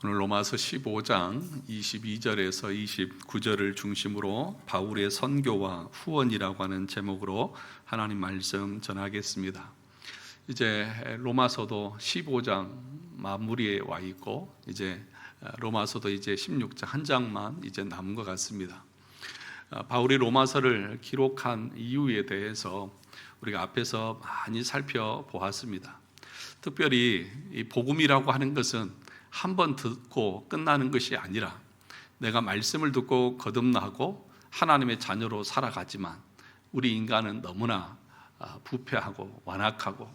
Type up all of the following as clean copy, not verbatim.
오늘 로마서 15장 22절에서 29절을 중심으로 바울의 선교와 후원이라고 하는 제목으로 하나님 말씀 전하겠습니다. 이제 로마서도 15장 마무리에 와 있고 이제 로마서도 이제 16장 한 장만 이제 남은 것 같습니다. 바울이 로마서를 기록한 이유에 대해서 우리가 앞에서 많이 살펴보았습니다. 특별히 이 복음이라고 하는 것은 한 번 듣고 끝나는 것이 아니라 내가 말씀을 듣고 거듭나고 하나님의 자녀로 살아가지만 우리 인간은 너무나 부패하고 완악하고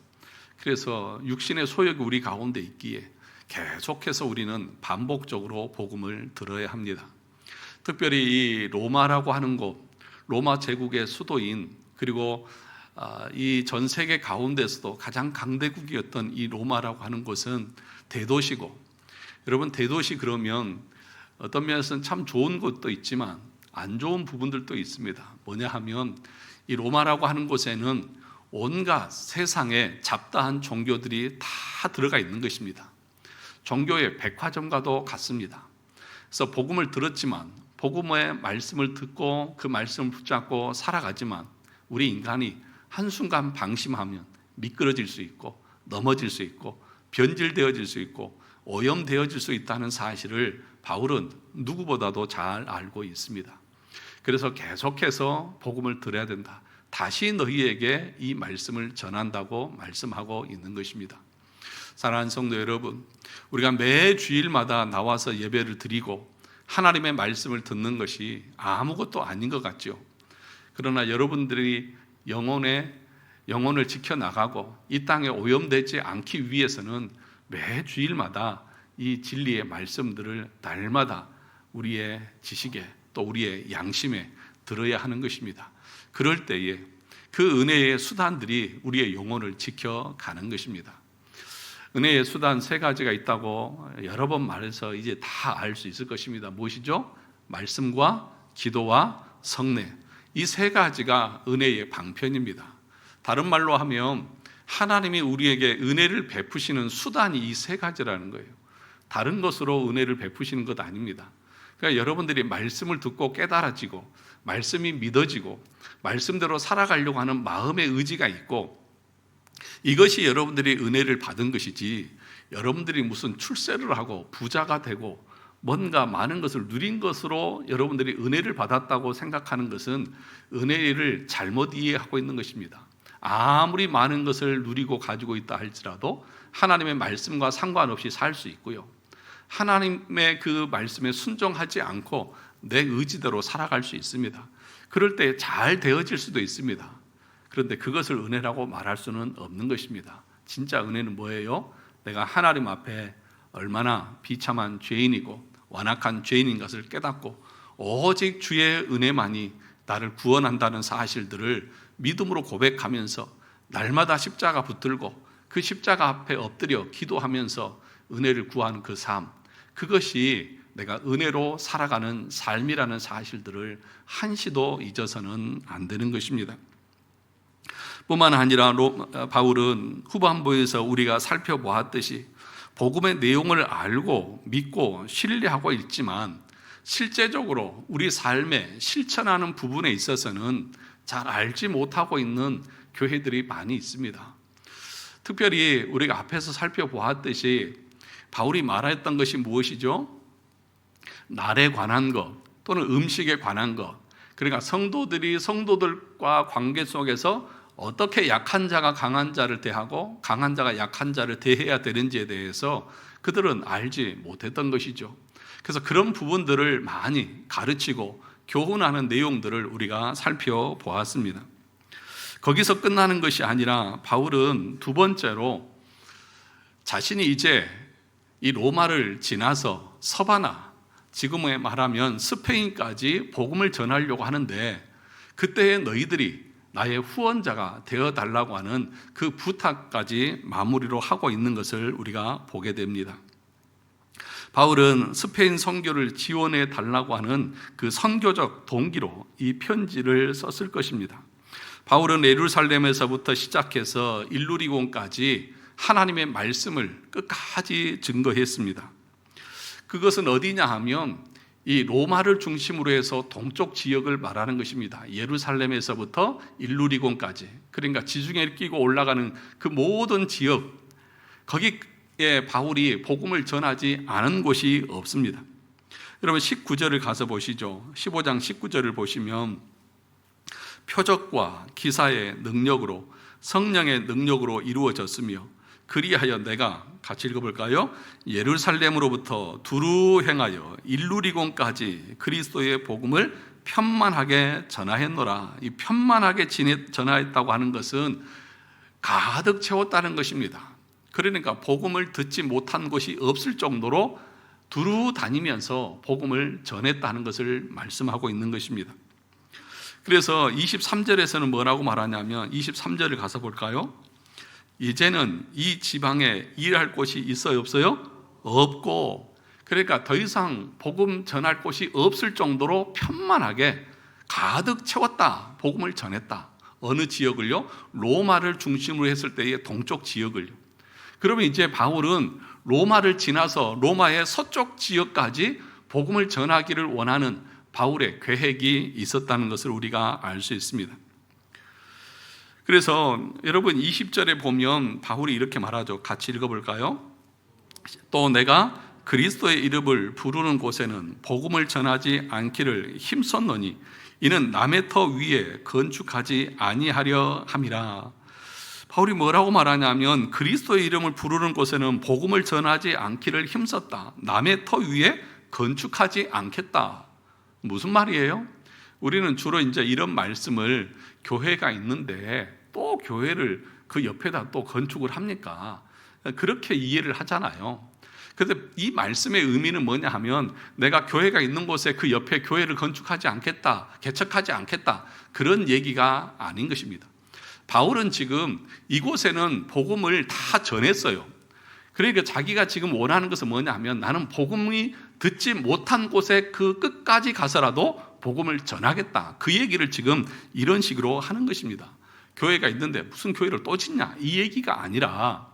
그래서 육신의 소욕이 우리 가운데 있기에 계속해서 우리는 반복적으로 복음을 들어야 합니다. 특별히 이 로마라고 하는 곳, 로마 제국의 수도인 그리고 이 전 세계 가운데서도 가장 강대국이었던 이 로마라고 하는 곳은 대도시고, 여러분 대도시 그러면 어떤 면에서는 참 좋은 것도 있지만 안 좋은 부분들도 있습니다. 뭐냐 하면 이 로마라고 하는 곳에는 온갖 세상의 잡다한 종교들이 다 들어가 있는 것입니다. 종교의 백화점과도 같습니다. 그래서 복음을 들었지만 복음의 말씀을 듣고 그 말씀을 붙잡고 살아가지만 우리 인간이 한순간 방심하면 미끄러질 수 있고 넘어질 수 있고 변질되어질 수 있고 오염되어질 수 있다는 사실을 바울은 누구보다도 잘 알고 있습니다. 그래서 계속해서 복음을 들어야 된다. 다시 너희에게 이 말씀을 전한다고 말씀하고 있는 것입니다. 사랑하는 성도 여러분, 우리가 매 주일마다 나와서 예배를 드리고 하나님의 말씀을 듣는 것이 아무것도 아닌 것 같죠. 그러나 여러분들이 영혼을 지켜나가고 이 땅에 오염되지 않기 위해서는 매 주일마다 이 진리의 말씀들을 날마다 우리의 지식에 또 우리의 양심에 들어야 하는 것입니다. 그럴 때에 그 은혜의 수단들이 우리의 영혼을 지켜가는 것입니다. 은혜의 수단 세 가지가 있다고 여러 번 말해서 이제 다 알 수 있을 것입니다. 무엇이죠? 말씀과 기도와 성례. 이 세 가지가 은혜의 방편입니다. 다른 말로 하면 하나님이 우리에게 은혜를 베푸시는 수단이 이 세 가지라는 거예요. 다른 것으로 은혜를 베푸시는 것 아닙니다. 그러니까 여러분들이 말씀을 듣고 깨달아지고 말씀이 믿어지고 말씀대로 살아가려고 하는 마음의 의지가 있고 이것이 여러분들이 은혜를 받은 것이지 여러분들이 무슨 출세를 하고 부자가 되고 뭔가 많은 것을 누린 것으로 여러분들이 은혜를 받았다고 생각하는 것은 은혜를 잘못 이해하고 있는 것입니다. 아무리 많은 것을 누리고 가지고 있다 할지라도 하나님의 말씀과 상관없이 살 수 있고요. 하나님의 그 말씀에 순종하지 않고 내 의지대로 살아갈 수 있습니다. 그럴 때 잘 되어질 수도 있습니다. 그런데 그것을 은혜라고 말할 수는 없는 것입니다. 진짜 은혜는 뭐예요? 내가 하나님 앞에 얼마나 비참한 죄인이고 완악한 죄인인 것을 깨닫고 오직 주의 은혜만이 나를 구원한다는 사실들을 믿음으로 고백하면서 날마다 십자가 붙들고 그 십자가 앞에 엎드려 기도하면서 은혜를 구하는 그 삶, 그것이 내가 은혜로 살아가는 삶이라는 사실들을 한시도 잊어서는 안 되는 것입니다. 뿐만 아니라 바울은 후반부에서 우리가 살펴보았듯이 복음의 내용을 알고 믿고 신뢰하고 있지만 실제적으로 우리 삶에 실천하는 부분에 있어서는 잘 알지 못하고 있는 교회들이 많이 있습니다. 특별히 우리가 앞에서 살펴보았듯이 바울이 말했던 것이 무엇이죠? 날에 관한 것 또는 음식에 관한 것, 그러니까 성도들이 성도들과 관계 속에서 어떻게 약한 자가 강한 자를 대하고 강한 자가 약한 자를 대해야 되는지에 대해서 그들은 알지 못했던 것이죠. 그래서 그런 부분들을 많이 가르치고 교훈하는 내용들을 우리가 살펴보았습니다. 거기서 끝나는 것이 아니라 바울은 두 번째로 자신이 이제 이 로마를 지나서 서바나, 지금에 말하면 스페인까지 복음을 전하려고 하는데 그때의 너희들이 나의 후원자가 되어달라고 하는 그 부탁까지 마무리로 하고 있는 것을 우리가 보게 됩니다. 바울은 스페인 선교를 지원해 달라고 하는 그 선교적 동기로 이 편지를 썼을 것입니다. 바울은 예루살렘에서부터 시작해서 일루리곤까지 하나님의 말씀을 끝까지 증거했습니다. 그것은 어디냐 하면 이 로마를 중심으로 해서 동쪽 지역을 말하는 것입니다. 예루살렘에서부터 일루리곤까지, 그러니까 지중해를 끼고 올라가는 그 모든 지역, 거기에 바울이 복음을 전하지 않은 곳이 없습니다. 여러분 19절을 가서 보시죠. 15장 19절을 보시면 표적과 기사의 능력으로, 성령의 능력으로 이루어졌으며 그리하여 내가, 같이 읽어볼까요? 예루살렘으로부터 두루 행하여 일루리곤까지 그리스도의 복음을 편만하게 전하였노라. 이 편만하게 전하였다고 하는 것은 가득 채웠다는 것입니다. 그러니까 복음을 듣지 못한 곳이 없을 정도로 두루 다니면서 복음을 전했다는 것을 말씀하고 있는 것입니다. 그래서 23절에서는 뭐라고 말하냐면, 23절을 가서 볼까요? 이제는 이 지방에 일할 곳이 있어요, 없어요? 없고, 그러니까 더 이상 복음 전할 곳이 없을 정도로 편만하게 가득 채웠다. 복음을 전했다. 어느 지역을요? 로마를 중심으로 했을 때의 동쪽 지역을요. 그러면 이제 바울은 로마를 지나서 로마의 서쪽 지역까지 복음을 전하기를 원하는 바울의 계획이 있었다는 것을 우리가 알 수 있습니다. 그래서 여러분 20절에 보면 바울이 이렇게 말하죠. 같이 읽어볼까요? 또 내가 그리스도의 이름을 부르는 곳에는 복음을 전하지 않기를 힘썼노니 이는 남의 터 위에 건축하지 아니하려 함이라. 바울이 뭐라고 말하냐면 그리스도의 이름을 부르는 곳에는 복음을 전하지 않기를 힘썼다. 남의 터 위에 건축하지 않겠다. 무슨 말이에요? 우리는 주로 이제 이런 말씀을 교회가 있는데 또 교회를 그 옆에다 또 건축을 합니까? 그렇게 이해를 하잖아요. 그런데 이 말씀의 의미는 뭐냐 하면 내가 교회가 있는 곳에 그 옆에 교회를 건축하지 않겠다, 개척하지 않겠다, 그런 얘기가 아닌 것입니다. 바울은 지금 이곳에는 복음을 다 전했어요. 그러니까 자기가 지금 원하는 것은 뭐냐 하면 나는 복음이 듣지 못한 곳에 그 끝까지 가서라도 복음을 전하겠다. 그 얘기를 지금 이런 식으로 하는 것입니다. 교회가 있는데 무슨 교회를 또 짓냐? 이 얘기가 아니라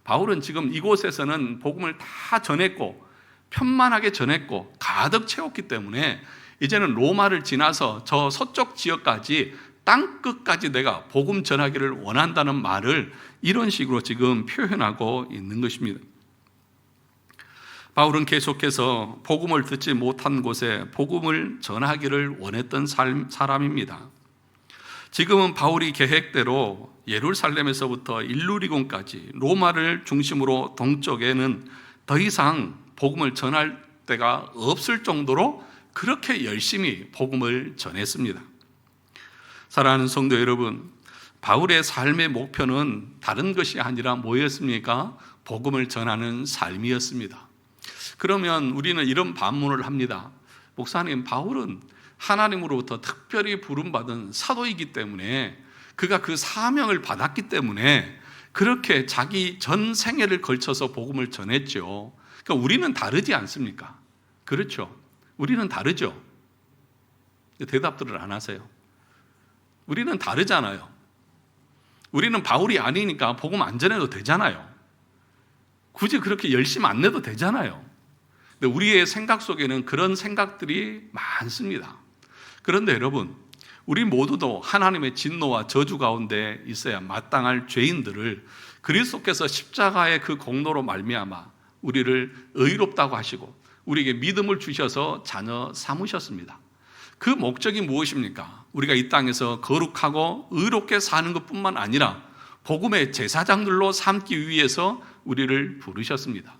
바울은 지금 이곳에서는 복음을 다 전했고 편만하게 전했고 가득 채웠기 때문에 이제는 로마를 지나서 저 서쪽 지역까지 땅 끝까지 내가 복음 전하기를 원한다는 말을 이런 식으로 지금 표현하고 있는 것입니다. 바울은 계속해서 복음을 듣지 못한 곳에 복음을 전하기를 원했던 사람입니다. 지금은 바울이 계획대로 예루살렘에서부터 일루리곤까지 로마를 중심으로 동쪽에는 더 이상 복음을 전할 데가 없을 정도로 그렇게 열심히 복음을 전했습니다. 사랑하는 성도 여러분, 바울의 삶의 목표는 다른 것이 아니라 뭐였습니까? 복음을 전하는 삶이었습니다. 그러면 우리는 이런 반문을 합니다. 목사님, 바울은 하나님으로부터 특별히 부름받은 사도이기 때문에 그가 그 사명을 받았기 때문에 그렇게 자기 전 생애를 걸쳐서 복음을 전했죠. 그러니까 우리는 다르지 않습니까? 그렇죠. 우리는 다르죠. 대답들을 안 하세요. 우리는 다르잖아요. 우리는 바울이 아니니까 복음 안 전해도 되잖아요. 굳이 그렇게 열심 안 내도 되잖아요. 근데 우리의 생각 속에는 그런 생각들이 많습니다. 그런데 여러분, 우리 모두도 하나님의 진노와 저주 가운데 있어야 마땅할 죄인들을 그리스도께서 십자가의 그 공로로 말미암아 우리를 의롭다고 하시고 우리에게 믿음을 주셔서 자녀 삼으셨습니다. 그 목적이 무엇입니까? 우리가 이 땅에서 거룩하고 의롭게 사는 것뿐만 아니라 복음의 제사장들로 삼기 위해서 우리를 부르셨습니다.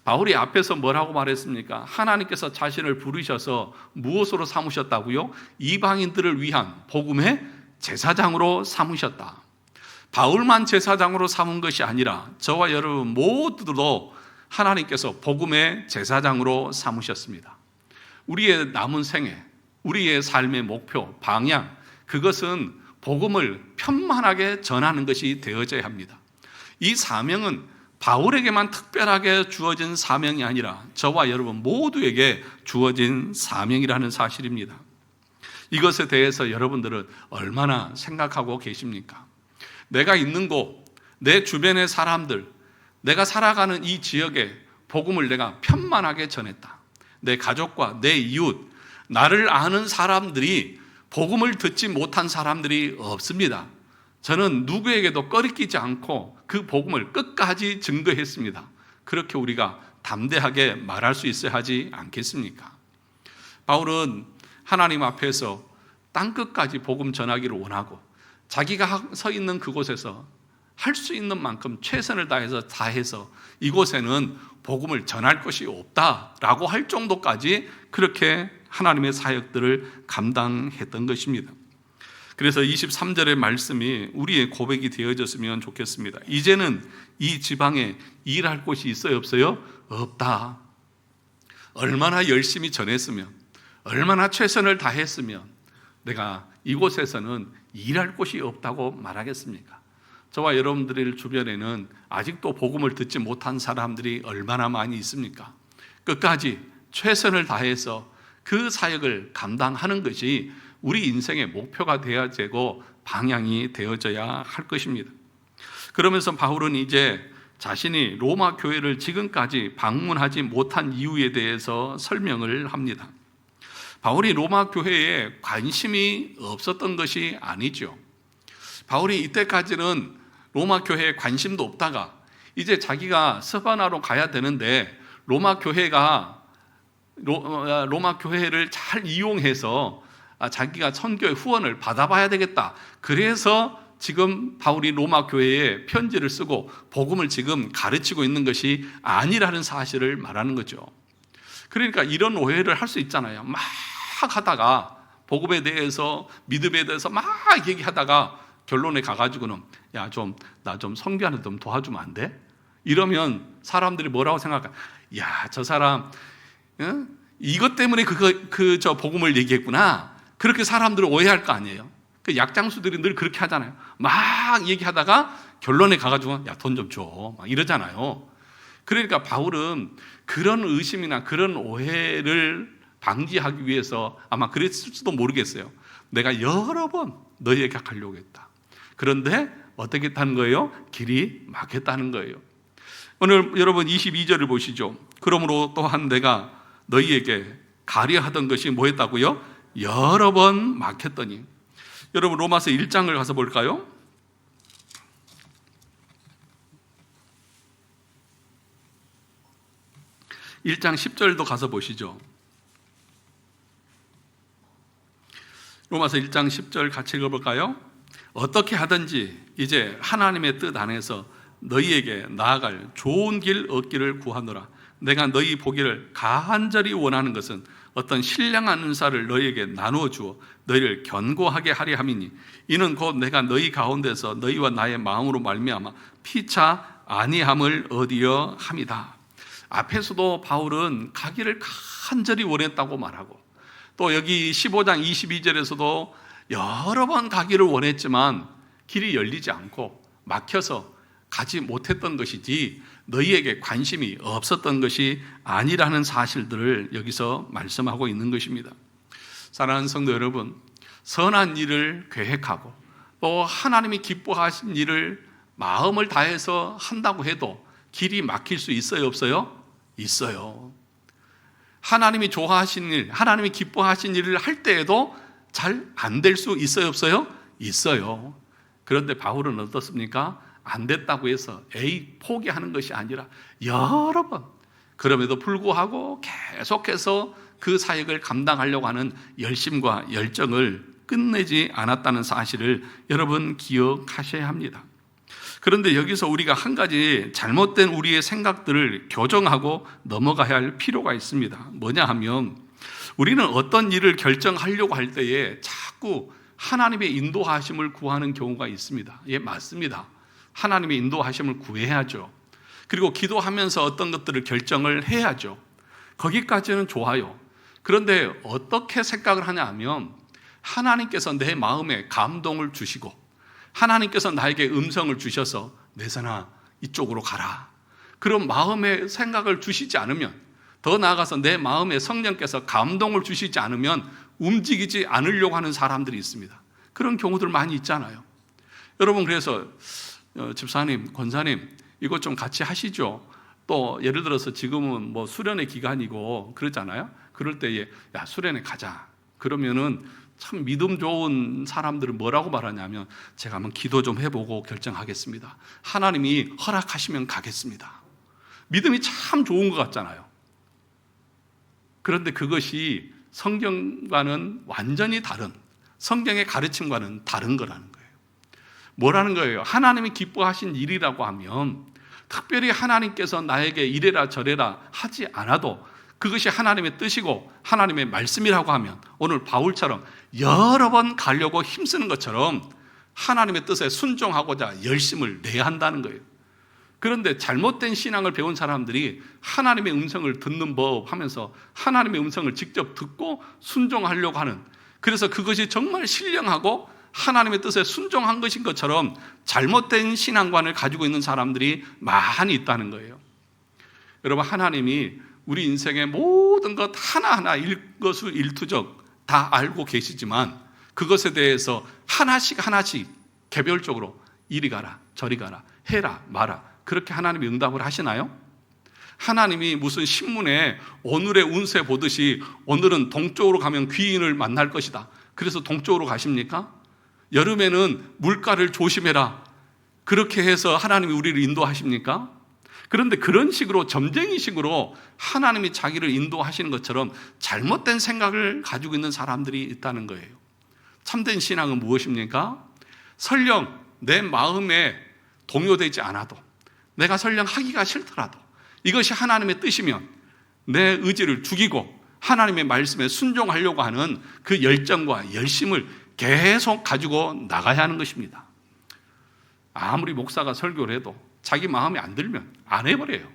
바울이 앞에서 뭐라고 말했습니까? 하나님께서 자신을 부르셔서 무엇으로 삼으셨다고요? 이방인들을 위한 복음의 제사장으로 삼으셨다. 바울만 제사장으로 삼은 것이 아니라 저와 여러분 모두도 하나님께서 복음의 제사장으로 삼으셨습니다. 우리의 남은 생애, 우리의 삶의 목표, 방향, 그것은 복음을 편만하게 전하는 것이 되어져야 합니다. 이 사명은 바울에게만 특별하게 주어진 사명이 아니라 저와 여러분 모두에게 주어진 사명이라는 사실입니다. 이것에 대해서 여러분들은 얼마나 생각하고 계십니까? 내가 있는 곳, 내 주변의 사람들, 내가 살아가는 이 지역에 복음을 내가 편만하게 전했다. 내 가족과 내 이웃, 나를 아는 사람들이 복음을 듣지 못한 사람들이 없습니다. 저는 누구에게도 꺼리끼지 않고 그 복음을 끝까지 증거했습니다. 그렇게 우리가 담대하게 말할 수 있어야 하지 않겠습니까? 바울은 하나님 앞에서 땅끝까지 복음 전하기를 원하고 자기가 서 있는 그곳에서 할 수 있는 만큼 최선을 다해서 이곳에는 복음을 전할 것이 없다라고 할 정도까지 그렇게 하나님의 사역들을 감당했던 것입니다. 그래서 23절의 말씀이 우리의 고백이 되어졌으면 좋겠습니다. 이제는 이 지방에 일할 곳이 있어요, 없어요? 없다. 얼마나 열심히 전했으면, 얼마나 최선을 다했으면 내가 이곳에서는 일할 곳이 없다고 말하겠습니까? 저와 여러분들 주변에는 아직도 복음을 듣지 못한 사람들이 얼마나 많이 있습니까? 끝까지 최선을 다해서 그 사역을 감당하는 것이 우리 인생의 목표가 되어야 되고 방향이 되어져야 할 것입니다. 그러면서 바울은 이제 자신이 로마 교회를 지금까지 방문하지 못한 이유에 대해서 설명을 합니다. 바울이 로마 교회에 관심이 없었던 것이 아니죠. 바울이 이때까지는 로마 교회에 관심도 없다가 이제 자기가 스바나로 가야 되는데 로마 교회를 잘 이용해서 자기가 선교의 후원을 받아봐야 되겠다. 그래서 지금 바울이 로마 교회에 편지를 쓰고 복음을 지금 가르치고 있는 것이 아니라는 사실을 말하는 거죠. 그러니까 이런 오해를 할 수 있잖아요. 막 하다가 복음에 대해서 믿음에 대해서 막 얘기하다가 결론에 가가지고는 야, 나 좀 선교하는 좀 도와주면 안 돼? 이러면 사람들이 뭐라고 생각할까? 야, 저 사람 이것 때문에 저 복음을 얘기했구나. 그렇게 사람들은 오해할 거 아니에요. 그 약장수들이 늘 그렇게 하잖아요. 막 얘기하다가 결론에 가가지고 야, 돈 좀 줘. 막 이러잖아요. 그러니까 바울은 그런 의심이나 그런 오해를 방지하기 위해서 아마 그랬을지도 모르겠어요. 내가 여러 번 너희에게 가려고 했다. 그런데 어떻게 했다는 거예요? 길이 막혔다는 거예요. 오늘 여러분 22절을 보시죠. 그러므로 또한 내가 너희에게 가려 하던 것이 뭐였다고요? 여러 번 막혔더니. 여러분 로마서 1장을 가서 볼까요? 1장 10절도 가서 보시죠. 로마서 1장 10절 같이 읽어볼까요? 어떻게 하든지 이제 하나님의 뜻 안에서 너희에게 나아갈 좋은 길 얻기를 구하노라. 내가 너희 보기를 간절히 원하는 것은 어떤 신령한 은사를 너희에게 나누어 주어 너희를 견고하게 하려 함이니 이는 곧 내가 너희 가운데서 너희와 나의 마음으로 말미암아 피차 아니함을 얻으려 함이다. 앞에서도 바울은 가기를 간절히 원했다고 말하고 또 여기 15장 22절에서도 여러 번 가기를 원했지만 길이 열리지 않고 막혀서 가지 못했던 것이지 너희에게 관심이 없었던 것이 아니라는 사실들을 여기서 말씀하고 있는 것입니다. 사랑하는 성도 여러분, 선한 일을 계획하고 또 하나님이 기뻐하신 일을 마음을 다해서 한다고 해도 길이 막힐 수 있어요, 없어요? 있어요. 하나님이 좋아하신 일, 하나님이 기뻐하신 일을 할 때에도 잘 안 될 수 있어요, 없어요? 있어요. 그런데 바울은 어떻습니까? 안 됐다고 해서 포기하는 것이 아니라 여러 번 그럼에도 불구하고 계속해서 그 사역을 감당하려고 하는 열심과 열정을 끝내지 않았다는 사실을 여러분 기억하셔야 합니다. 그런데 여기서 우리가 한 가지 잘못된 우리의 생각들을 교정하고 넘어가야 할 필요가 있습니다. 뭐냐 하면 우리는 어떤 일을 결정하려고 할 때에 자꾸 하나님의 인도하심을 구하는 경우가 있습니다. 예, 맞습니다. 하나님의 인도하심을 구해야죠. 그리고 기도하면서 어떤 것들을 결정을 해야죠. 거기까지는 좋아요. 그런데 어떻게 생각을 하냐 하면 하나님께서 내 마음에 감동을 주시고 하나님께서 나에게 음성을 주셔서 내선아 이쪽으로 가라. 그런 마음의 생각을 주시지 않으면 더 나아가서 내 마음에 성령께서 감동을 주시지 않으면 움직이지 않으려고 하는 사람들이 있습니다. 그런 경우들 많이 있잖아요. 여러분 그래서 집사님, 권사님 이것 좀 같이 하시죠. 또 예를 들어서 지금은 뭐 수련의 기간이고 그러잖아요. 그럴 때에 야, 수련회 가자. 그러면은 참 믿음 좋은 사람들은 뭐라고 말하냐면 제가 한번 기도 좀 해보고 결정하겠습니다. 하나님이 허락하시면 가겠습니다. 믿음이 참 좋은 것 같잖아요. 그런데 그것이 성경과는 완전히 다른, 성경의 가르침과는 다른 거라는 거예요. 뭐라는 거예요? 하나님이 기뻐하신 일이라고 하면 특별히 하나님께서 나에게 이래라 저래라 하지 않아도 그것이 하나님의 뜻이고 하나님의 말씀이라고 하면 오늘 바울처럼 여러 번 가려고 힘쓰는 것처럼 하나님의 뜻에 순종하고자 열심을 내야 한다는 거예요. 그런데 잘못된 신앙을 배운 사람들이 하나님의 음성을 듣는 법 하면서 하나님의 음성을 직접 듣고 순종하려고 하는, 그래서 그것이 정말 신령하고 하나님의 뜻에 순종한 것인 것처럼 잘못된 신앙관을 가지고 있는 사람들이 많이 있다는 거예요. 여러분, 하나님이 우리 인생의 모든 것 하나하나 일거수일투족 다 알고 계시지만 그것에 대해서 하나씩 하나씩 개별적으로 이리 가라 저리 가라 해라 마라 그렇게 하나님이 응답을 하시나요? 하나님이 무슨 신문에 오늘의 운세 보듯이 오늘은 동쪽으로 가면 귀인을 만날 것이다, 그래서 동쪽으로 가십니까? 여름에는 물가를 조심해라, 그렇게 해서 하나님이 우리를 인도하십니까? 그런데 그런 식으로 점쟁이식으로 하나님이 자기를 인도하시는 것처럼 잘못된 생각을 가지고 있는 사람들이 있다는 거예요. 참된 신앙은 무엇입니까? 설령 내 마음에 동요되지 않아도, 내가 설령 하기가 싫더라도 이것이 하나님의 뜻이면 내 의지를 죽이고 하나님의 말씀에 순종하려고 하는 그 열정과 열심을 계속 가지고 나가야 하는 것입니다. 아무리 목사가 설교를 해도 자기 마음에 안 들면 안 해버려요.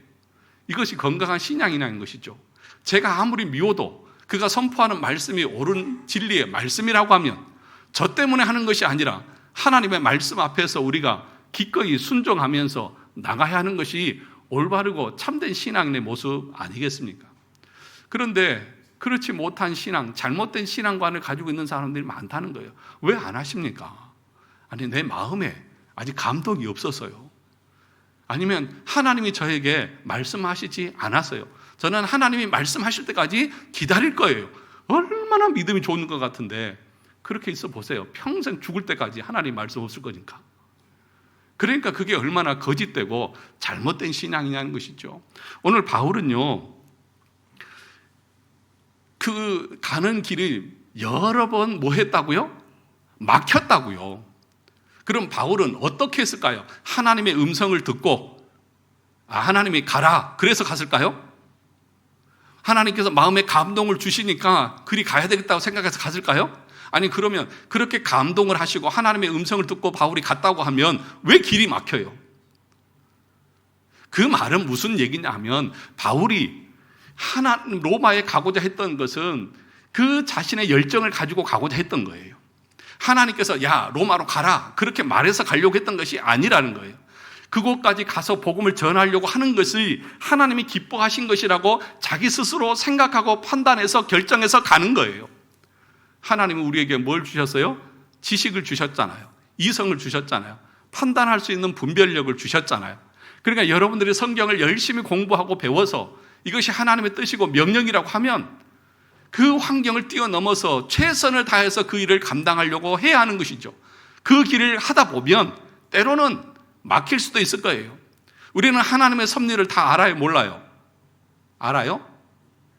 이것이 건강한 신앙이라는 것이죠. 제가 아무리 미워도 그가 선포하는 말씀이 옳은 진리의 말씀이라고 하면 저 때문에 하는 것이 아니라 하나님의 말씀 앞에서 우리가 기꺼이 순종하면서 나가야 하는 것이 올바르고 참된 신앙인의 모습 아니겠습니까? 그런데 그렇지 못한 신앙, 잘못된 신앙관을 가지고 있는 사람들이 많다는 거예요. 왜 안 하십니까? 아니, 내 마음에 아직 감동이 없어서요. 아니면 하나님이 저에게 말씀하시지 않았어요. 저는 하나님이 말씀하실 때까지 기다릴 거예요. 얼마나 믿음이 좋은 것 같은데 그렇게 있어 보세요. 평생 죽을 때까지 하나님 말씀 없을 거니까. 그러니까 그게 얼마나 거짓되고 잘못된 신앙이냐는 것이죠. 오늘 바울은요, 그 가는 길이 여러 번 뭐 했다고요? 막혔다고요. 그럼 바울은 어떻게 했을까요? 하나님의 음성을 듣고 하나님이 가라 그래서 갔을까요? 하나님께서 마음에 감동을 주시니까 그리 가야 되겠다고 생각해서 갔을까요? 아니, 그러면 그렇게 감동을 하시고 하나님의 음성을 듣고 바울이 갔다고 하면 왜 길이 막혀요? 그 말은 무슨 얘기냐 하면 바울이 로마에 가고자 했던 것은 그 자신의 열정을 가지고 가고자 했던 거예요. 하나님께서 야, 로마로 가라 그렇게 말해서 가려고 했던 것이 아니라는 거예요. 그곳까지 가서 복음을 전하려고 하는 것이 하나님이 기뻐하신 것이라고 자기 스스로 생각하고 판단해서 결정해서 가는 거예요. 하나님은 우리에게 뭘 주셨어요? 지식을 주셨잖아요. 이성을 주셨잖아요. 판단할 수 있는 분별력을 주셨잖아요. 그러니까 여러분들이 성경을 열심히 공부하고 배워서 이것이 하나님의 뜻이고 명령이라고 하면 그 환경을 뛰어넘어서 최선을 다해서 그 일을 감당하려고 해야 하는 것이죠. 그 길을 하다 보면 때로는 막힐 수도 있을 거예요. 우리는 하나님의 섭리를 다 알아요? 몰라요? 알아요?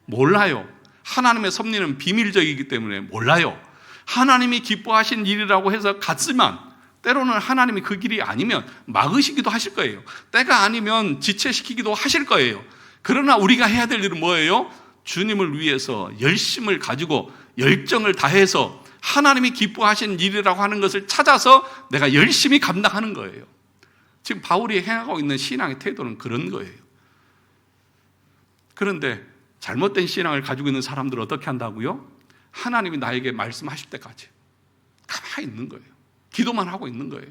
몰라요. 하나님의 섭리는 비밀적이기 때문에 몰라요. 하나님이 기뻐하신 일이라고 해서 갔지만 때로는 하나님이 그 길이 아니면 막으시기도 하실 거예요. 때가 아니면 지체시키기도 하실 거예요. 그러나 우리가 해야 될 일은 뭐예요? 주님을 위해서 열심을 가지고 열정을 다해서 하나님이 기뻐하신 일이라고 하는 것을 찾아서 내가 열심히 감당하는 거예요. 지금 바울이 행하고 있는 신앙의 태도는 그런 거예요. 그런데 잘못된 신앙을 가지고 있는 사람들은 어떻게 한다고요? 하나님이 나에게 말씀하실 때까지 가만히 있는 거예요. 기도만 하고 있는 거예요.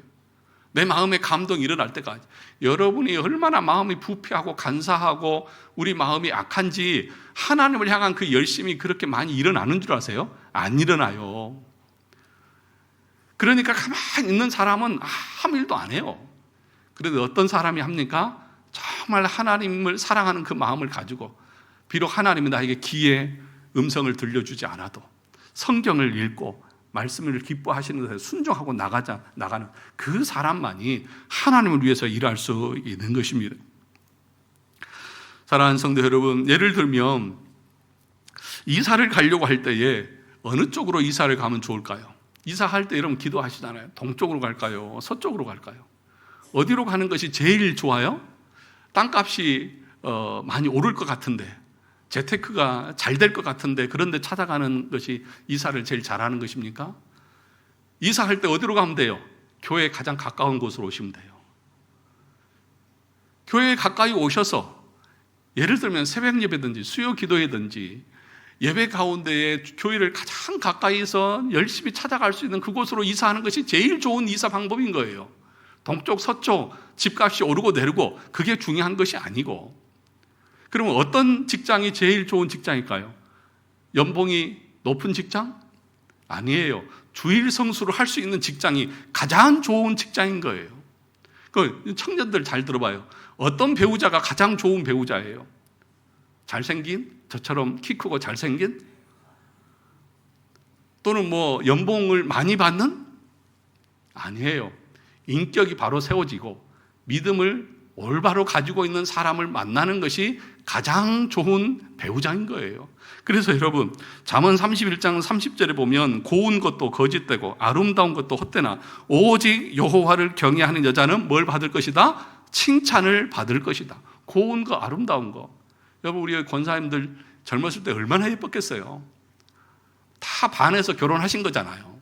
내 마음에 감동이 일어날 때까지. 여러분이 얼마나 마음이 부패하고 간사하고 우리 마음이 악한지 하나님을 향한 그 열심이 그렇게 많이 일어나는 줄 아세요? 안 일어나요. 그러니까 가만히 있는 사람은 아무 일도 안 해요. 그런데 어떤 사람이 합니까? 정말 하나님을 사랑하는 그 마음을 가지고 비록 하나님이 나에게 귀에 음성을 들려주지 않아도 성경을 읽고 말씀을 기뻐하시는 것에 순종하고 나가는 그 사람만이 하나님을 위해서 일할 수 있는 것입니다. 사랑하는 성도 여러분, 예를 들면 이사를 가려고 할 때에 어느 쪽으로 이사를 가면 좋을까요? 이사할 때 여러분 기도하시잖아요. 동쪽으로 갈까요? 서쪽으로 갈까요? 어디로 가는 것이 제일 좋아요? 땅값이 많이 오를 것 같은데, 재테크가 잘 될 것 같은데 그런 데 찾아가는 것이 이사를 제일 잘하는 것입니까? 이사할 때 어디로 가면 돼요? 교회에 가장 가까운 곳으로 오시면 돼요. 교회에 가까이 오셔서 예를 들면 새벽 예배든지 수요 기도회든지 예배 가운데에 교회를 가장 가까이서 열심히 찾아갈 수 있는 그곳으로 이사하는 것이 제일 좋은 이사 방법인 거예요. 동쪽, 서쪽, 집값이 오르고 내리고 그게 중요한 것이 아니고, 그러면 어떤 직장이 제일 좋은 직장일까요? 연봉이 높은 직장? 아니에요. 주일 성수를 할 수 있는 직장이 가장 좋은 직장인 거예요. 그 청년들 잘 들어봐요. 어떤 배우자가 가장 좋은 배우자예요? 잘생긴? 저처럼 키 크고 잘생긴? 또는 뭐 연봉을 많이 받는? 아니에요. 인격이 바로 세워지고 믿음을 올바로 가지고 있는 사람을 만나는 것이 가장 좋은 배우자인 거예요. 그래서 여러분, 잠언 31장 30절에 보면 고운 것도 거짓되고 아름다운 것도 헛되나 오직 여호와를 경외하는 여자는 뭘 받을 것이다? 칭찬을 받을 것이다. 고운 거, 아름다운 거. 여러분, 우리 권사님들 젊었을 때 얼마나 예뻤겠어요. 다 반해서 결혼하신 거잖아요.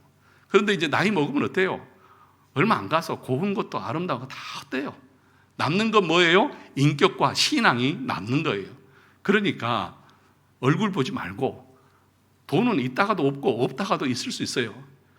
그런데 이제 나이 먹으면 어때요? 얼마 안 가서 고운 것도 아름다운 거 다 헛돼요. 남는 건 뭐예요? 인격과 신앙이 남는 거예요. 그러니까 얼굴 보지 말고, 돈은 있다가도 없고 없다가도 있을 수 있어요.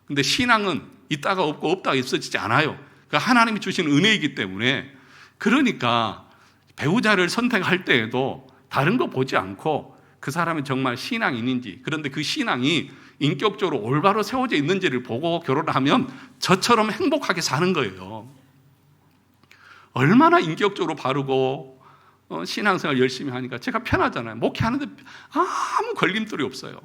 근데 신앙은 있다가 없고 없다가 있어지지 않아요. 그러니까 하나님이 주신 은혜이기 때문에, 그러니까 배우자를 선택할 때에도 다른 거 보지 않고 그 사람이 정말 신앙인인지, 그런데 그 신앙이 인격적으로 올바로 세워져 있는지를 보고 결혼하면 저처럼 행복하게 사는 거예요. 얼마나 인격적으로 바르고 신앙생활 열심히 하니까 제가 편하잖아요. 목회하는데 아무 걸림돌이 없어요.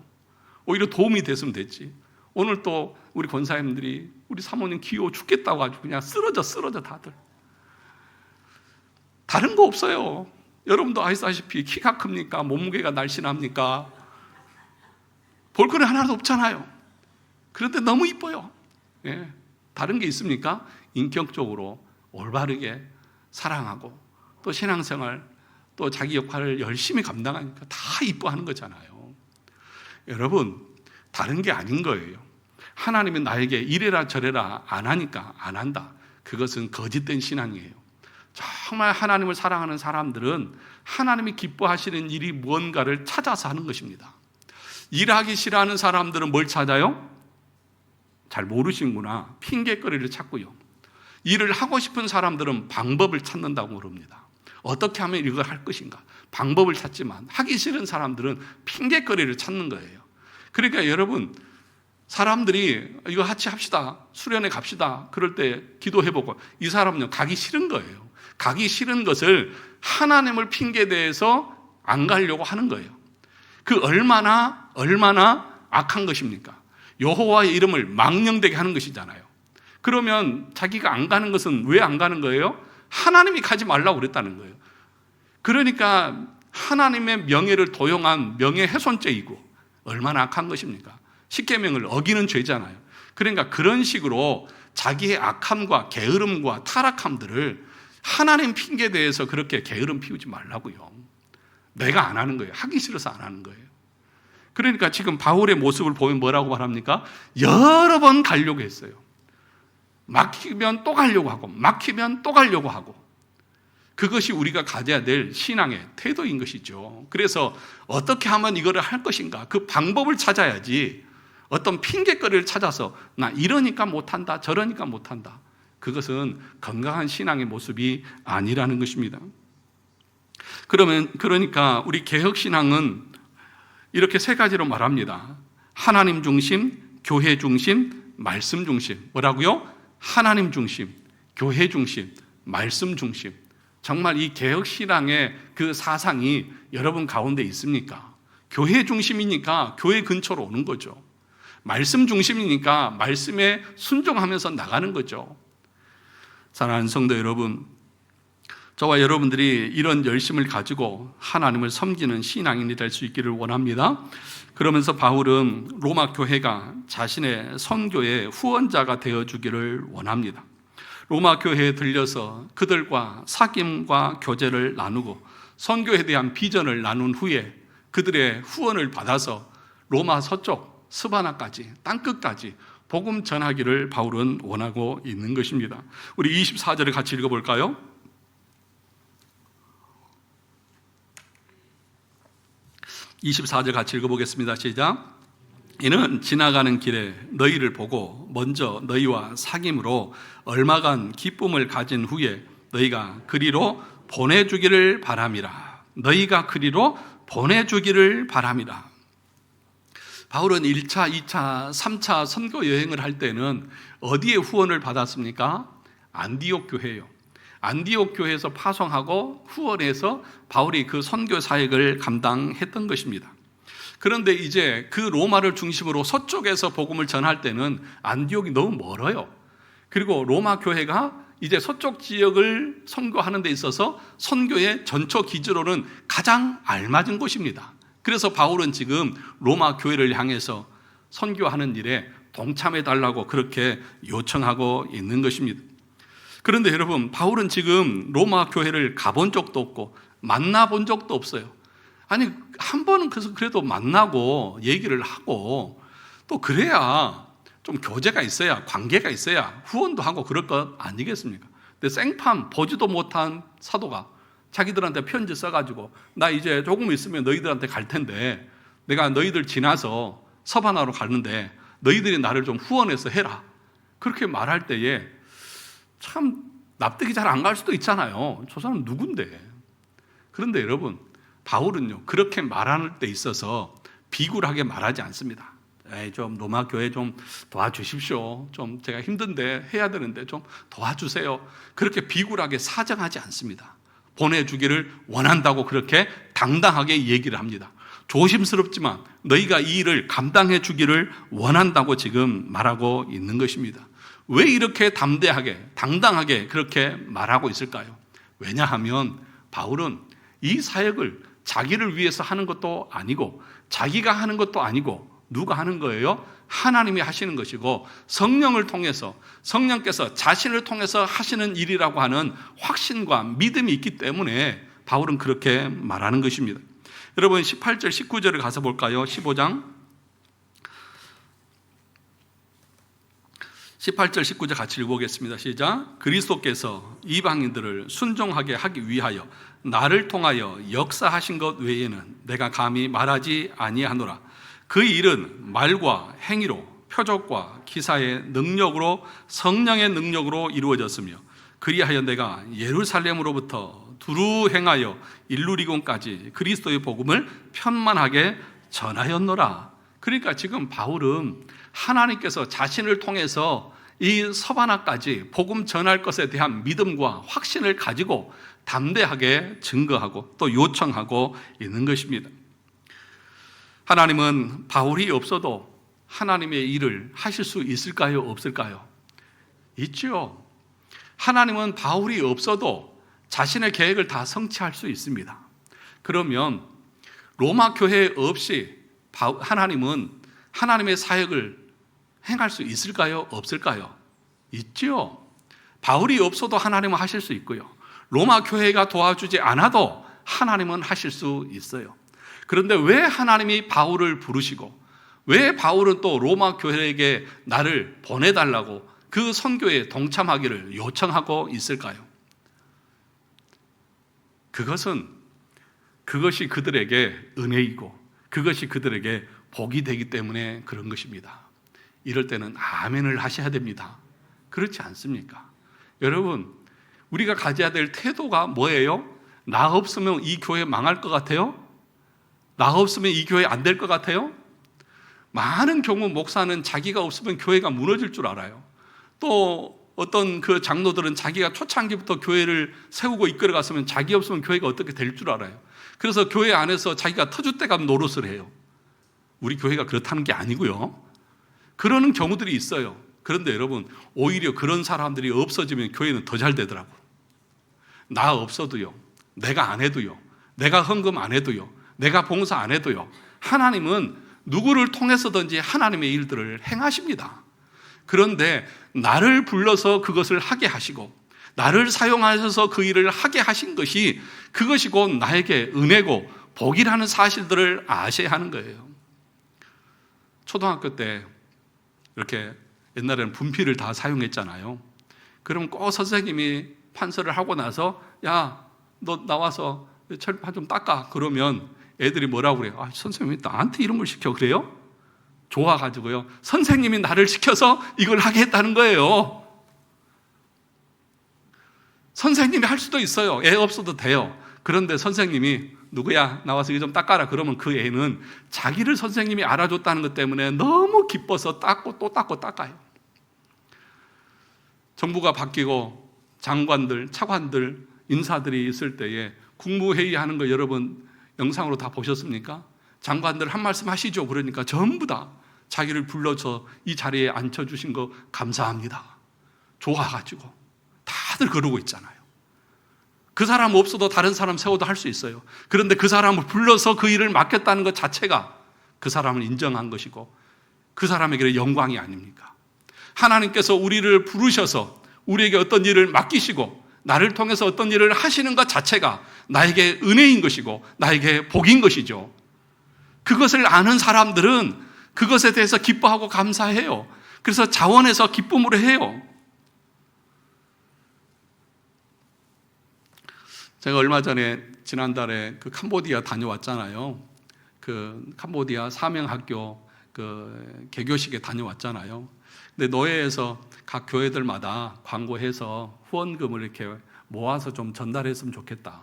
오히려 도움이 됐으면 됐지. 오늘 또 우리 권사님들이 우리 사모님 귀여워 죽겠다고 아주 그냥 쓰러져 다들. 다른 거 없어요. 여러분도 아시다시피 키가 큽니까? 몸무게가 날씬합니까? 볼거리 하나도 없잖아요. 그런데 너무 이뻐요. 예. 다른 게 있습니까? 인격적으로 올바르게 사랑하고 또 신앙생활 또 자기 역할을 열심히 감당하니까 다 이뻐하는 거잖아요. 여러분, 다른 게 아닌 거예요. 하나님이 나에게 이래라 저래라 안 하니까 안 한다. 그것은 거짓된 신앙이에요. 정말 하나님을 사랑하는 사람들은 하나님이 기뻐하시는 일이 무언가를 찾아서 하는 것입니다. 일하기 싫어하는 사람들은 뭘 찾아요? 잘 모르시는구나. 핑계거리를 찾고요. 일을 하고 싶은 사람들은 방법을 찾는다고 그럽니다. 어떻게 하면 이걸 할 것인가? 방법을 찾지만 하기 싫은 사람들은 핑계거리를 찾는 거예요. 그러니까 여러분, 사람들이 이거 같이 합시다. 수련회 갑시다. 그럴 때 기도해보고 이 사람은요, 가기 싫은 거예요. 가기 싫은 것을 하나님을 핑계대서 안 가려고 하는 거예요. 그 얼마나 악한 것입니까? 여호와의 이름을 망령되게 하는 것이잖아요. 그러면 자기가 안 가는 것은 왜 안 가는 거예요? 하나님이 가지 말라고 그랬다는 거예요. 그러니까 하나님의 명예를 도용한 명예훼손죄이고 얼마나 악한 것입니까? 십계명을 어기는 죄잖아요. 그러니까 그런 식으로 자기의 악함과 게으름과 타락함들을 하나님 핑계에 대해서 그렇게 게으름 피우지 말라고요. 내가 안 하는 거예요. 하기 싫어서 안 하는 거예요. 그러니까 지금 바울의 모습을 보면 뭐라고 말합니까? 여러 번 가려고 했어요. 막히면 또 가려고 하고 막히면 또 가려고 하고. 그것이 우리가 가져야 될 신앙의 태도인 것이죠. 그래서 어떻게 하면 이거를 할 것인가? 그 방법을 찾아야지 어떤 핑계거리를 찾아서 나 이러니까 못한다 저러니까 못한다. 그것은 건강한 신앙의 모습이 아니라는 것입니다. 그러니까 우리 개혁신앙은 이렇게 세 가지로 말합니다. 하나님 중심, 교회 중심, 말씀 중심. 뭐라고요? 하나님 중심, 교회 중심, 말씀 중심. 정말 이 개혁신앙의 그 사상이 여러분 가운데 있습니까? 교회 중심이니까 교회 근처로 오는 거죠. 말씀 중심이니까 말씀에 순종하면서 나가는 거죠. 사랑하는 성도 여러분, 저와 여러분들이 이런 열심을 가지고 하나님을 섬기는 신앙인이 될 수 있기를 원합니다. 그러면서 바울은 로마 교회가 자신의 선교의 후원자가 되어주기를 원합니다. 로마 교회에 들려서 그들과 사귐과 교제를 나누고 선교에 대한 비전을 나눈 후에 그들의 후원을 받아서 로마 서쪽 스바나까지 땅끝까지 복음 전하기를 바울은 원하고 있는 것입니다. 우리 24절을 같이 읽어볼까요? 24절 같이 읽어보겠습니다. 시작. 이는 지나가는 길에 너희를 보고 먼저 너희와 사귐으로 얼마간 기쁨을 가진 후에 너희가 그리로 보내주기를 바람이라. 너희가 그리로 보내주기를 바람이라. 바울은 1차, 2차, 3차 선교 여행을 할 때는 어디에 후원을 받았습니까? 안디옥 교회예요. 안디옥 교회에서 파송하고 후원해서 바울이 그 선교 사역을 감당했던 것입니다. 그런데 이제 그 로마를 중심으로 서쪽에서 복음을 전할 때는 안디옥이 너무 멀어요. 그리고 로마 교회가 이제 서쪽 지역을 선교하는 데 있어서 선교의 전초 기준으로는 가장 알맞은 곳입니다. 그래서 바울은 지금 로마 교회를 향해서 선교하는 일에 동참해 달라고 그렇게 요청하고 있는 것입니다. 그런데 여러분, 바울은 지금 로마 교회를 가본 적도 없고 만나본 적도 없어요. 아니, 한 번은 그래도 만나고 얘기를 하고 또 그래야 좀 교제가 있어야, 관계가 있어야 후원도 하고 그럴 것 아니겠습니까? 근데 생판 보지도 못한 사도가 자기들한테 편지 써가지고 나 이제 조금 있으면 너희들한테 갈 텐데 내가 너희들 지나서 서바나로 가는데 너희들이 나를 좀 후원해서 해라. 그렇게 말할 때에 참 납득이 잘 안 갈 수도 있잖아요. 저 사람 누군데? 그런데 여러분, 바울은요, 그렇게 말하는 데 있어서 비굴하게 말하지 않습니다. 좀 로마 교회 좀 도와주십시오. 좀 제가 힘든데 해야 되는데 좀 도와주세요. 그렇게 비굴하게 사정하지 않습니다. 보내주기를 원한다고 그렇게 당당하게 얘기를 합니다. 조심스럽지만 너희가 이 일을 감당해 주기를 원한다고 지금 말하고 있는 것입니다. 왜 이렇게 담대하게 당당하게 그렇게 말하고 있을까요? 왜냐하면 바울은 이 사역을 자기를 위해서 하는 것도 아니고 자기가 하는 것도 아니고 누가 하는 거예요? 하나님이 하시는 것이고 성령을 통해서 성령께서 자신을 통해서 하시는 일이라고 하는 확신과 믿음이 있기 때문에 바울은 그렇게 말하는 것입니다. 여러분 18절 19절을 가서 볼까요? 15장 18절 19절 같이 읽어보겠습니다. 시작. 그리스도께서 이방인들을 순종하게 하기 위하여 나를 통하여 역사하신 것 외에는 내가 감히 말하지 아니하노라. 그 일은 말과 행위로 표적과 기사의 능력으로 성령의 능력으로 이루어졌으며 그리하여 내가 예루살렘으로부터 두루 행하여 일루리곤까지 그리스도의 복음을 편만하게 전하였노라. 그러니까 지금 바울은 하나님께서 자신을 통해서 이 서바나까지 복음 전할 것에 대한 믿음과 확신을 가지고 담대하게 증거하고 또 요청하고 있는 것입니다. 하나님은 바울이 없어도 하나님의 일을 하실 수 있을까요? 없을까요? 있죠. 하나님은 바울이 없어도 자신의 계획을 다 성취할 수 있습니다. 그러면 로마 교회 없이 하나님은 하나님의 사역을 행할 수 있을까요? 없을까요? 있죠. 바울이 없어도 하나님은 하실 수 있고요. 로마 교회가 도와주지 않아도 하나님은 하실 수 있어요. 그런데 왜 하나님이 바울을 부르시고 왜 바울은 또 로마 교회에게 나를 보내달라고 그 선교에 동참하기를 요청하고 있을까요? 그것이 그들에게 은혜이고 그것이 그들에게 복이 되기 때문에 그런 것입니다. 이럴 때는 아멘을 하셔야 됩니다. 그렇지 않습니까? 여러분, 우리가 가져야 될 태도가 뭐예요? 나 없으면 이 교회 망할 것 같아요? 나 없으면 이 교회 안 될 것 같아요? 많은 경우 목사는 자기가 없으면 교회가 무너질 줄 알아요. 또 어떤 그 장로들은 자기가 초창기부터 교회를 세우고 이끌어갔으면 자기 없으면 교회가 어떻게 될 줄 알아요. 그래서 교회 안에서 자기가 터줏대감 노릇을 해요. 우리 교회가 그렇다는 게 아니고요. 그러는 경우들이 있어요. 그런데 여러분, 오히려 그런 사람들이 없어지면 교회는 더 잘 되더라고요. 나 없어도요, 내가 안 해도요, 내가 헌금 안 해도요, 내가 봉사 안 해도요, 하나님은 누구를 통해서든지 하나님의 일들을 행하십니다. 그런데 나를 불러서 그것을 하게 하시고 나를 사용하셔서 그 일을 하게 하신 것이, 그것이 곧 나에게 은혜고 복이라는 사실들을 아셔야 하는 거예요. 초등학교 때 이렇게 옛날에는 분필을 다 사용했잖아요. 그럼 꼭 선생님이 판서를 하고 나서 야, 너 나와서 철판 좀 닦아. 그러면 애들이 뭐라고 그래요? 아, 선생님이 나한테 이런 걸 시켜 그래요? 좋아가지고요, 선생님이 나를 시켜서 이걸 하게 했다는 거예요. 선생님이 할 수도 있어요. 애 없어도 돼요. 그런데 선생님이 누구야? 나와서 이거 좀 닦아라. 그러면 그 애는 자기를 선생님이 알아줬다는 것 때문에 너무 기뻐서 닦고 또 닦고 닦아요. 정부가 바뀌고 장관들, 차관들, 인사들이 있을 때에 국무회의 하는 거 여러분 영상으로 다 보셨습니까? 장관들 한 말씀 하시죠. 그러니까 전부 다 자기를 불러서 이 자리에 앉혀주신 거 감사합니다. 좋아가지고 다들 그러고 있잖아요. 그 사람 없어도 다른 사람 세워도 할 수 있어요. 그런데 그 사람을 불러서 그 일을 맡겼다는 것 자체가 그 사람을 인정한 것이고 그 사람에게 영광이 아닙니까? 하나님께서 우리를 부르셔서 우리에게 어떤 일을 맡기시고 나를 통해서 어떤 일을 하시는 것 자체가 나에게 은혜인 것이고 나에게 복인 것이죠. 그것을 아는 사람들은 그것에 대해서 기뻐하고 감사해요. 그래서 자원해서 기쁨으로 해요. 제가 얼마 전에 지난달에 그 캄보디아 다녀왔잖아요. 그 캄보디아 사명학교 그 개교식에 다녀왔잖아요. 근데 노예에서 각 교회들마다 광고해서 후원금을 이렇게 모아서 좀 전달했으면 좋겠다.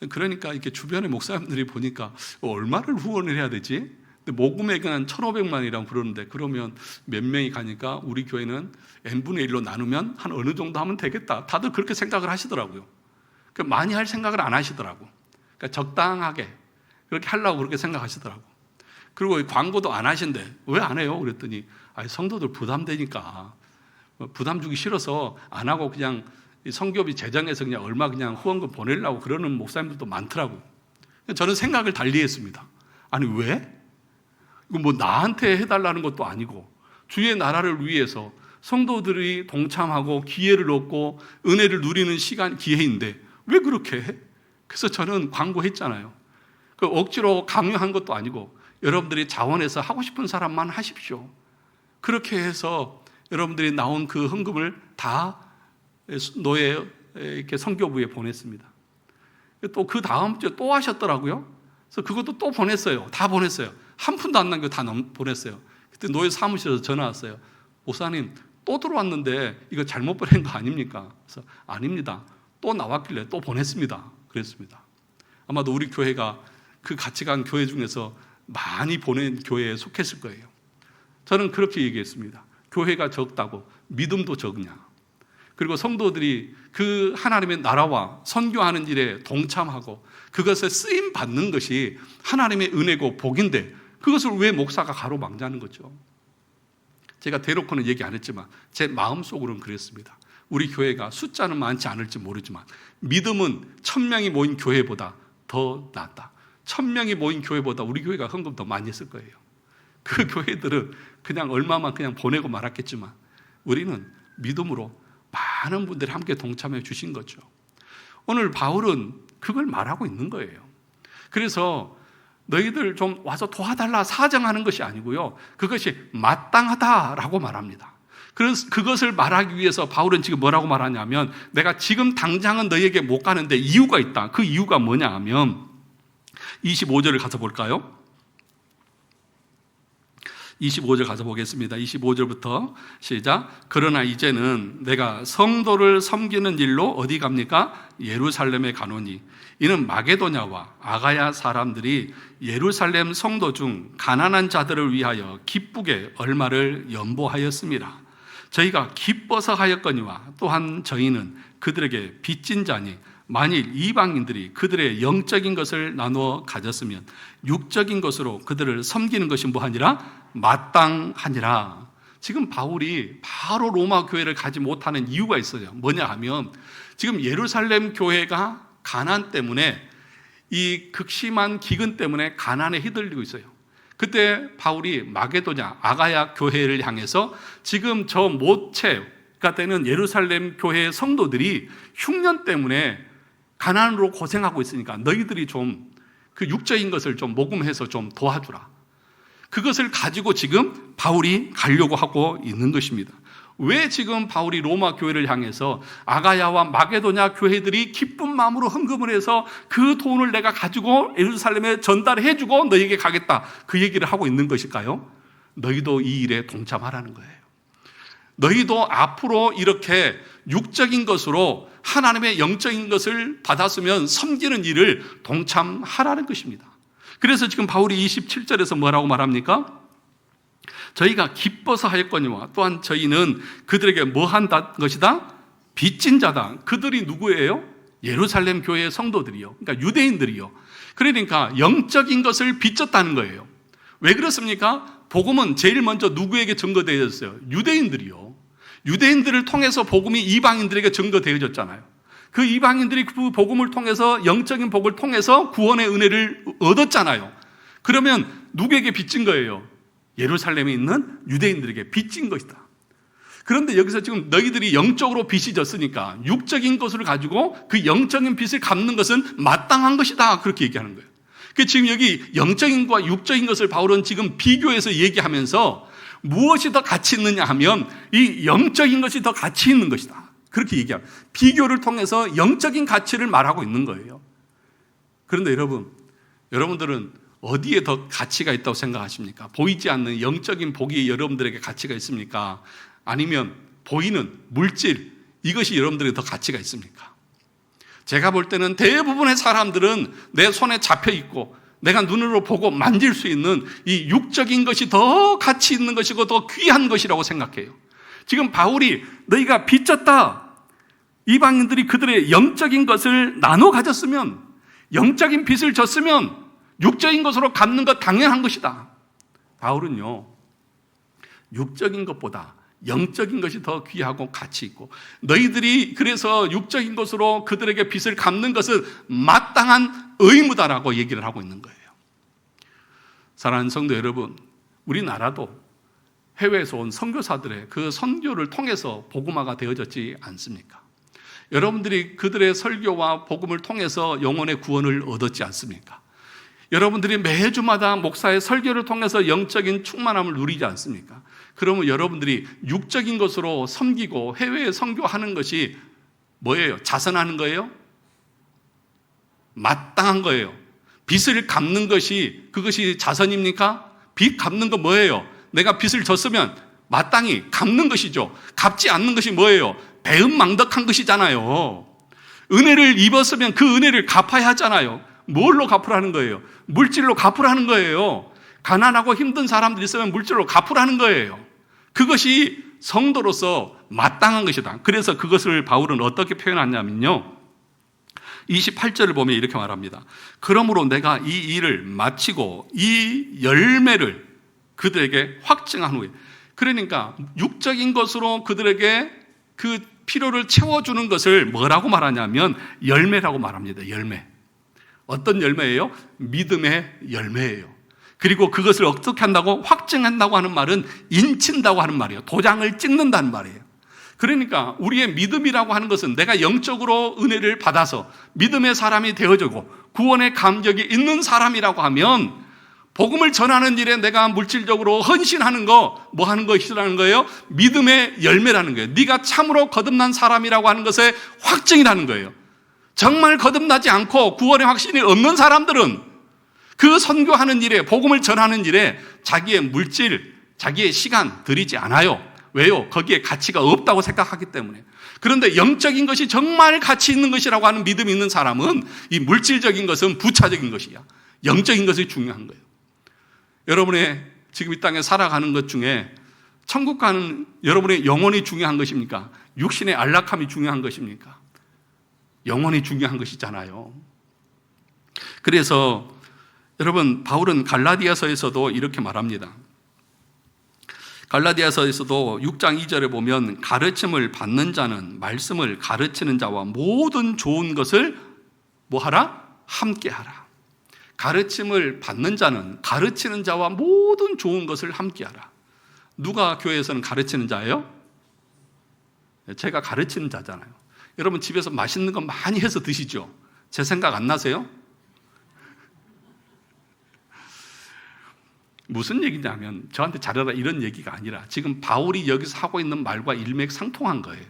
그러니까 이렇게 주변의 목사님들이 보니까 얼마를 후원을 해야 되지? 근데 모금액은 한 1,500만이라고 그러는데, 그러면 몇 명이 가니까 우리 교회는 n분의 1로 나누면 한 어느 정도 하면 되겠다. 다들 그렇게 생각을 하시더라고요. 많이 할 생각을 안 하시더라고. 그러니까 적당하게 그렇게 하려고 그렇게 생각하시더라고. 그리고 광고도 안 하신대. 왜 안 해요? 그랬더니 성도들 부담되니까, 부담 주기 싫어서 안 하고 그냥 성교비 재정에서 그냥 얼마 그냥 후원금 보내려고 그러는 목사님들도 많더라고요. 저는 생각을 달리했습니다. 아니 왜? 이거 뭐 나한테 해달라는 것도 아니고 주의 나라를 위해서 성도들이 동참하고 기회를 얻고 은혜를 누리는 시간, 기회인데 왜 그렇게 해? 그래서 저는 광고했잖아요. 그 억지로 강요한 것도 아니고 여러분들이 자원해서 하고 싶은 사람만 하십시오. 그렇게 해서 여러분들이 나온 그 헌금을 다 노예 이렇게 선교부에 보냈습니다. 또 그 다음 주에 또 하셨더라고요. 그래서 그것도 또 보냈어요. 다 보냈어요. 한 푼도 안 남겨 다 보냈어요. 그때 노예 사무실에서 전화 왔어요. 목사님 또 들어왔는데 이거 잘못 보낸 거 아닙니까? 그래서 아닙니다. 또 나왔길래 또 보냈습니다. 그랬습니다. 아마도 우리 교회가 그 같이 간 교회 중에서 많이 보낸 교회에 속했을 거예요. 저는 그렇게 얘기했습니다. 교회가 적다고 믿음도 적냐? 그리고 성도들이 그 하나님의 나라와 선교하는 일에 동참하고 그것에 쓰임 받는 것이 하나님의 은혜고 복인데 그것을 왜 목사가 가로막냐는 거죠. 제가 대놓고는 얘기 안 했지만 제 마음속으로는 그랬습니다. 우리 교회가 숫자는 많지 않을지 모르지만 믿음은 1,000명이 모인 교회보다 더 낫다. 1,000명이 모인 교회보다 우리 교회가 헌금 더 많이 했을 거예요. 그 교회들은 그냥 얼마만 그냥 보내고 말았겠지만 우리는 믿음으로 많은 분들이 함께 동참해 주신 거죠. 오늘 바울은 그걸 말하고 있는 거예요. 그래서 너희들 좀 와서 도와달라 사정하는 것이 아니고요, 그것이 마땅하다라고 말합니다. 그래서 그것을 말하기 위해서 바울은 지금 뭐라고 말하냐면, 내가 지금 당장은 너희에게 못 가는데 이유가 있다. 그 이유가 뭐냐 하면 25절을 가서 볼까요? 25절 가서 보겠습니다. 25절부터 시작. 그러나 이제는 내가 성도를 섬기는 일로 어디 갑니까? 예루살렘에 가노니 이는 마게도냐와 아가야 사람들이 예루살렘 성도 중 가난한 자들을 위하여 기쁘게 얼마를 연보하였습니다. 저희가 기뻐서 하였거니와 또한 저희는 그들에게 빚진 자니 만일 이방인들이 그들의 영적인 것을 나누어 가졌으면 육적인 것으로 그들을 섬기는 것이 뭐하니라? 마땅하니라. 지금 바울이 바로 로마 교회를 가지 못하는 이유가 있어요. 뭐냐 하면 지금 예루살렘 교회가 가난 때문에, 이 극심한 기근 때문에 가난에 휘둘리고 있어요. 그때 바울이 마게도냐 아가야 교회를 향해서 지금 저 모체가 되는 예루살렘 교회의 성도들이 흉년 때문에 가난으로 고생하고 있으니까 너희들이 좀 그 육적인 것을 좀 모금해서 좀 도와주라. 그것을 가지고 지금 바울이 가려고 하고 있는 것입니다. 왜 지금 바울이 로마 교회를 향해서 아가야와 마게도냐 교회들이 기쁜 마음으로 헌금을 해서 그 돈을 내가 가지고 예루살렘에 전달해 주고 너희에게 가겠다, 그 얘기를 하고 있는 것일까요? 너희도 이 일에 동참하라는 거예요. 너희도 앞으로 이렇게 육적인 것으로 하나님의 영적인 것을 받았으면 섬기는 일을 동참하라는 것입니다. 그래서 지금 바울이 27절에서 뭐라고 말합니까? 저희가 기뻐서 하였거니와 또한 저희는 그들에게 뭐 한다 것이다? 빚진 자다. 그들이 누구예요? 예루살렘 교회의 성도들이요. 그러니까 유대인들이요. 그러니까 영적인 것을 빚졌다는 거예요. 왜 그렇습니까? 복음은 제일 먼저 누구에게 증거되어졌어요? 유대인들이요. 유대인들을 통해서 복음이 이방인들에게 증거되어졌잖아요. 그 이방인들이 그 복음을 통해서, 영적인 복을 통해서 구원의 은혜를 얻었잖아요. 그러면 누구에게 빚진 거예요? 예루살렘에 있는 유대인들에게 빚진 것이다. 그런데 여기서 지금 너희들이 영적으로 빚이 졌으니까 육적인 것을 가지고 그 영적인 빚을 갚는 것은 마땅한 것이다, 그렇게 얘기하는 거예요. 지금 여기 영적인 것과 육적인 것을 바울은 지금 비교해서 얘기하면서 무엇이 더 가치 있느냐 하면 이 영적인 것이 더 가치 있는 것이다, 그렇게 얘기합니다. 비교를 통해서 영적인 가치를 말하고 있는 거예요. 그런데 여러분들은 어디에 더 가치가 있다고 생각하십니까? 보이지 않는 영적인 복이 여러분들에게 가치가 있습니까? 아니면 보이는 물질, 이것이 여러분들에게 더 가치가 있습니까? 제가 볼 때는 대부분의 사람들은 내 손에 잡혀 있고 내가 눈으로 보고 만질 수 있는 이 육적인 것이 더 가치 있는 것이고 더 귀한 것이라고 생각해요. 지금 바울이 너희가 빚졌다, 이방인들이 그들의 영적인 것을 나눠 가졌으면, 영적인 빚을 졌으면 육적인 것으로 갚는 것 당연한 것이다. 바울은요, 육적인 것보다 영적인 것이 더 귀하고 가치 있고, 너희들이 그래서 육적인 것으로 그들에게 빚을 갚는 것은 마땅한 의무다라고 얘기를 하고 있는 거예요. 사랑하는 성도 여러분, 우리나라도 해외에서 온 선교사들의 그 선교를 통해서 복음화가 되어졌지 않습니까? 여러분들이 그들의 설교와 복음을 통해서 영혼의 구원을 얻었지 않습니까? 여러분들이 매주마다 목사의 설교를 통해서 영적인 충만함을 누리지 않습니까? 그러면 여러분들이 육적인 것으로 섬기고 해외에 선교하는 것이 뭐예요? 자선하는 거예요? 마땅한 거예요. 빚을 갚는 것이, 그것이 자선입니까? 빚 갚는 거 뭐예요? 내가 빚을 졌으면 마땅히 갚는 것이죠. 갚지 않는 것이 뭐예요? 배은망덕한 것이잖아요. 은혜를 입었으면 그 은혜를 갚아야 하잖아요. 뭘로 갚으라는 거예요? 물질로 갚으라는 거예요. 가난하고 힘든 사람들이 있으면 물질로 갚으라는 거예요. 그것이 성도로서 마땅한 것이다. 그래서 그것을 바울은 어떻게 표현하냐면요, 28절을 보면 이렇게 말합니다. 그러므로 내가 이 일을 마치고 이 열매를 그들에게 확증한 후에, 그러니까 육적인 것으로 그들에게 그 필요를 채워주는 것을 뭐라고 말하냐면 열매라고 말합니다. 열매. 어떤 열매예요? 믿음의 열매예요. 그리고 그것을 어떻게 한다고? 확증한다고 하는 말은 인친다고 하는 말이에요. 도장을 찍는다는 말이에요. 그러니까 우리의 믿음이라고 하는 것은 내가 영적으로 은혜를 받아서 믿음의 사람이 되어지고 구원의 감격이 있는 사람이라고 하면 복음을 전하는 일에 내가 물질적으로 헌신하는 거, 뭐 하는 것이라는 거예요? 믿음의 열매라는 거예요. 네가 참으로 거듭난 사람이라고 하는 것의 확증이라는 거예요. 정말 거듭나지 않고 구원의 확신이 없는 사람들은 그 선교하는 일에, 복음을 전하는 일에 자기의 물질, 자기의 시간 들이지 않아요. 왜요? 거기에 가치가 없다고 생각하기 때문에. 그런데 영적인 것이 정말 가치 있는 것이라고 하는 믿음이 있는 사람은 이 물질적인 것은 부차적인 것이야. 영적인 것이 중요한 거예요. 여러분의 지금 이 땅에 살아가는 것 중에 천국 가는 여러분의 영혼이 중요한 것입니까? 육신의 안락함이 중요한 것입니까? 영혼이 중요한 것이잖아요. 그래서 여러분, 바울은 갈라디아서에서도 이렇게 말합니다. 갈라디아서에서도 6장 2절에 보면 가르침을 받는 자는 말씀을 가르치는 자와 모든 좋은 것을 뭐하라? 함께하라. 가르침을 받는 자는 가르치는 자와 모든 좋은 것을 함께하라. 누가 교회에서는 가르치는 자예요? 제가 가르치는 자잖아요. 여러분 집에서 맛있는 거 많이 해서 드시죠? 제 생각 안 나세요? 무슨 얘기냐면 저한테 잘해라 이런 얘기가 아니라 지금 바울이 여기서 하고 있는 말과 일맥상통한 거예요.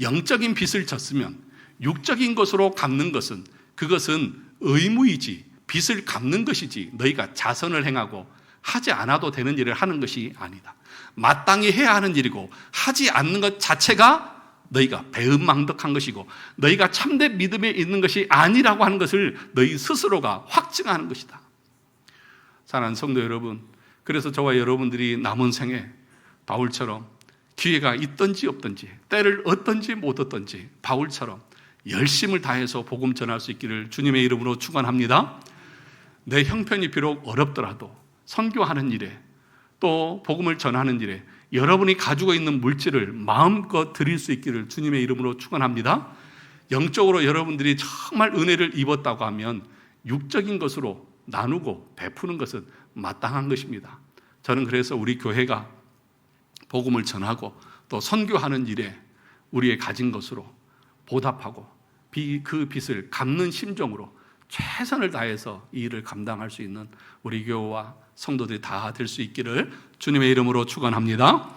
영적인 빚을 졌으면 육적인 것으로 갚는 것은 그것은 의무이지 빚을 갚는 것이지 너희가 자선을 행하고 하지 않아도 되는 일을 하는 것이 아니다. 마땅히 해야 하는 일이고 하지 않는 것 자체가 너희가 배은망덕한 것이고 너희가 참된 믿음에 있는 것이 아니라고 하는 것을 너희 스스로가 확증하는 것이다. 사랑하는 성도 여러분, 그래서 저와 여러분들이 남은 생에 바울처럼 기회가 있든지 없든지 때를 얻든지 못 얻든지 바울처럼 열심을 다해서 복음 전할 수 있기를 주님의 이름으로 축원합니다. 내 형편이 비록 어렵더라도 선교하는 일에 또 복음을 전하는 일에 여러분이 가지고 있는 물질을 마음껏 드릴 수 있기를 주님의 이름으로 축원합니다. 영적으로 여러분들이 정말 은혜를 입었다고 하면 육적인 것으로 나누고 베푸는 것은 마땅한 것입니다. 저는 그래서 우리 교회가 복음을 전하고 또 선교하는 일에 우리의 가진 것으로 보답하고 그 빚을 갚는 심정으로 최선을 다해서 이 일을 감당할 수 있는 우리 교회와 성도들이 다 될 수 있기를 주님의 이름으로 축원합니다.